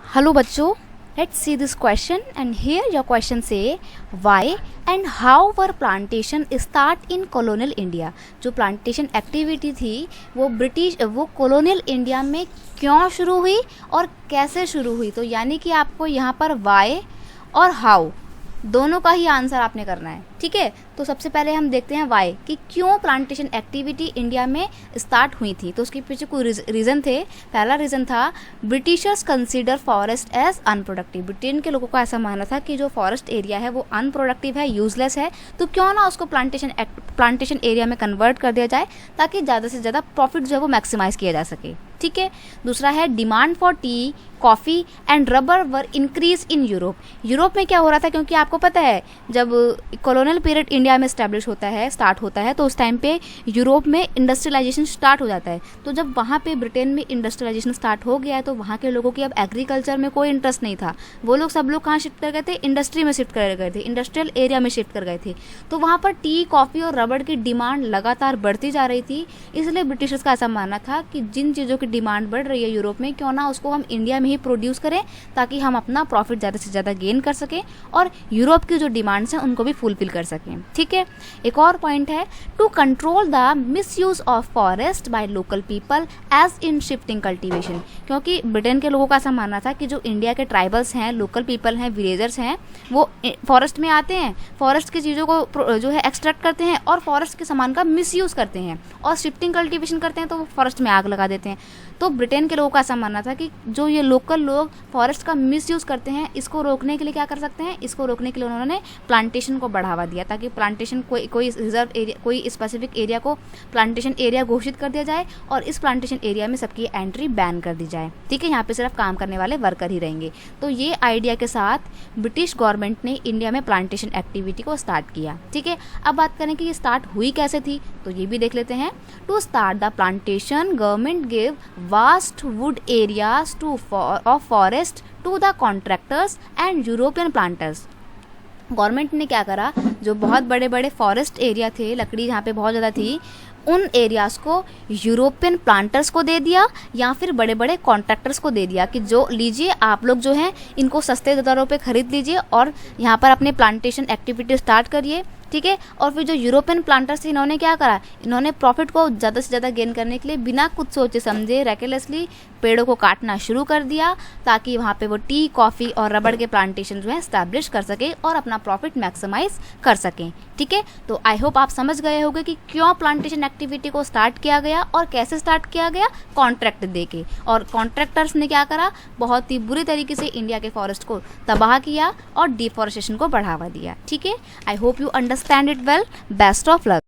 Hello बच्चों, let's see this question and here your question say why and how were plantation start in colonial India। जो plantation activity थी वो colonial India में क्यों शुरू हुई और कैसे शुरू हुई। तो यानी कि आपको यहाँ पर why और how दोनों का ही आंसर आपने करना है, ठीक है। तो सबसे पहले हम देखते हैं वाई कि क्यों प्लांटेशन एक्टिविटी इंडिया में स्टार्ट हुई थी। तो उसके पीछे कोई रीज़न थे। पहला रीज़न था Britishers consider forest as unproductive. Britain के लोगों का ऐसा मानना था कि जो फॉरेस्ट एरिया है वो अनप्रोडक्टिव है, यूजलेस है, तो क्यों ना उसको प्लांटेशन एरिया में कन्वर्ट कर दिया जाए ताकि ज़्यादा से ज़्यादा प्रॉफिट जो है वो मैक्सिमाइज़ किया जा सके, ठीक है। दूसरा है demand for T, coffee and rubber were increase in Europe. Europe में क्या हो रहा था, क्योंकि आपको पता है जब कॉलोनियल पीरियड इंडिया में स्टार्ट होता है तो उस टाइम पे यूरोप में इंडस्ट्रियलाइजेशन स्टार्ट हो जाता है। तो जब वहाँ पे ब्रिटेन में इंडस्ट्रियलाइजेशन स्टार्ट हो गया है तो वहाँ के लोगों की अब एग्रीकल्चर में कोई इंटरेस्ट नहीं था। वो लोग सब लोग कहाँ शिफ्ट कर गए थे, इंडस्ट्री में शिफ्ट कर गए थे, इंडस्ट्रियल एरिया में शिफ्ट कर गए थे। तो वहाँ पर टी, कॉफ़ी और रबड़ की डिमांड लगातार बढ़ती जा रही थी। इसलिए ब्रिटिशर्स का ऐसा मानना था कि जिन चीज़ों की डिमांड बढ़ रही है यूरोप में, क्यों ना उसको हम इंडिया में ही प्रोड्यूस करें ताकि हम अपना प्रॉफिट ज़्यादा से ज़्यादा गेन कर सकें और यूरोप की जो डिमांड्स हैं उनको भी फुलफिल कर सकें, ठीक है। एक और पॉइंट है to control the misuse of forest by local people as in shifting cultivation. क्योंकि ब्रिटेन के लोगों का ऐसा मानना था कि जो इंडिया के ट्राइबल्स हैं, लोकल पीपल हैं, विलेजर्स हैं, वो फॉरेस्ट में आते हैं, फॉरेस्ट की चीज़ों को जो है एक्सट्रैक्ट करते हैं और फॉरेस्ट के सामान का मिसयूज़ करते हैं और शिफ्टिंग कल्टीवेशन करते हैं तो वो फॉरेस्ट में आग लगा देते हैं। तो ब्रिटेन के लोगों का ऐसा मानना था कि जो ये लोकल लोग फॉरेस्ट का मिसयूज़ करते हैं, इसको रोकने के लिए क्या कर सकते हैं, इसको रोकने के लिए उन्होंने प्लांटेशन को बढ़ावा दिया ताकि प्लांटेशन कोई रिजर्व एरिया, कोई स्पेसिफिक एरिया को प्लांटेशन एरिया घोषित कर दिया जाए और इस प्लांटेशन एरिया में सबकी एंट्री बैन कर दी जाए, ठीक है। यहाँ पे सिर्फ काम करने वाले वर्कर ही रहेंगे। तो ये आइडिया के साथ ब्रिटिश गवर्नमेंट ने इंडिया में प्लांटेशन एक्टिविटी को स्टार्ट किया, ठीक है। अब बात करें कि ये स्टार्ट हुई कैसे थी, तो ये भी देख लेते हैं। To start the plantation government give vast wood areas of forest to the contractors and European planters. Government ने क्या करा, जो बहुत बड़े बड़े फॉरेस्ट एरिया थे, लकड़ी जहाँ पे बहुत ज़्यादा थी, उन एरियाज को यूरोपियन प्लांटर्स को दे दिया या फिर बड़े बड़े कॉन्ट्रैक्टर्स को दे दिया कि जो लीजिए आप लोग जो हैं इनको सस्ते दरों पे खरीद लीजिए और यहाँ पर अपने प्लांटेशन एक्टिविटी स्टार्ट करिए, ठीक है। और फिर जो यूरोपियन प्लांटर्स थे, इन्होंने क्या करा, इन्होंने प्रॉफिट को ज़्यादा से ज़्यादा गेन करने के लिए बिना कुछ सोचे समझे रेकलेसली पेड़ों को काटना शुरू कर दिया ताकि वहाँ पे वो टी, कॉफ़ी और रबड़ के प्लांटेशन जो है स्टैब्लिश कर सके और अपना प्रॉफिट मैक्सिमाइज कर सकें, ठीक है। तो आई होप आप समझ गए होंगे कि क्यों प्लांटेशन एक्टिविटी को स्टार्ट किया गया और कैसे स्टार्ट किया गया, कॉन्ट्रैक्ट देके। और कॉन्ट्रैक्टर्स ने क्या करा, बहुत ही बुरी तरीके से इंडिया के फॉरेस्ट को तबाह किया और डिफॉरेस्टेशन को बढ़ावा दिया, ठीक है। I hope you understand it well. Best of luck.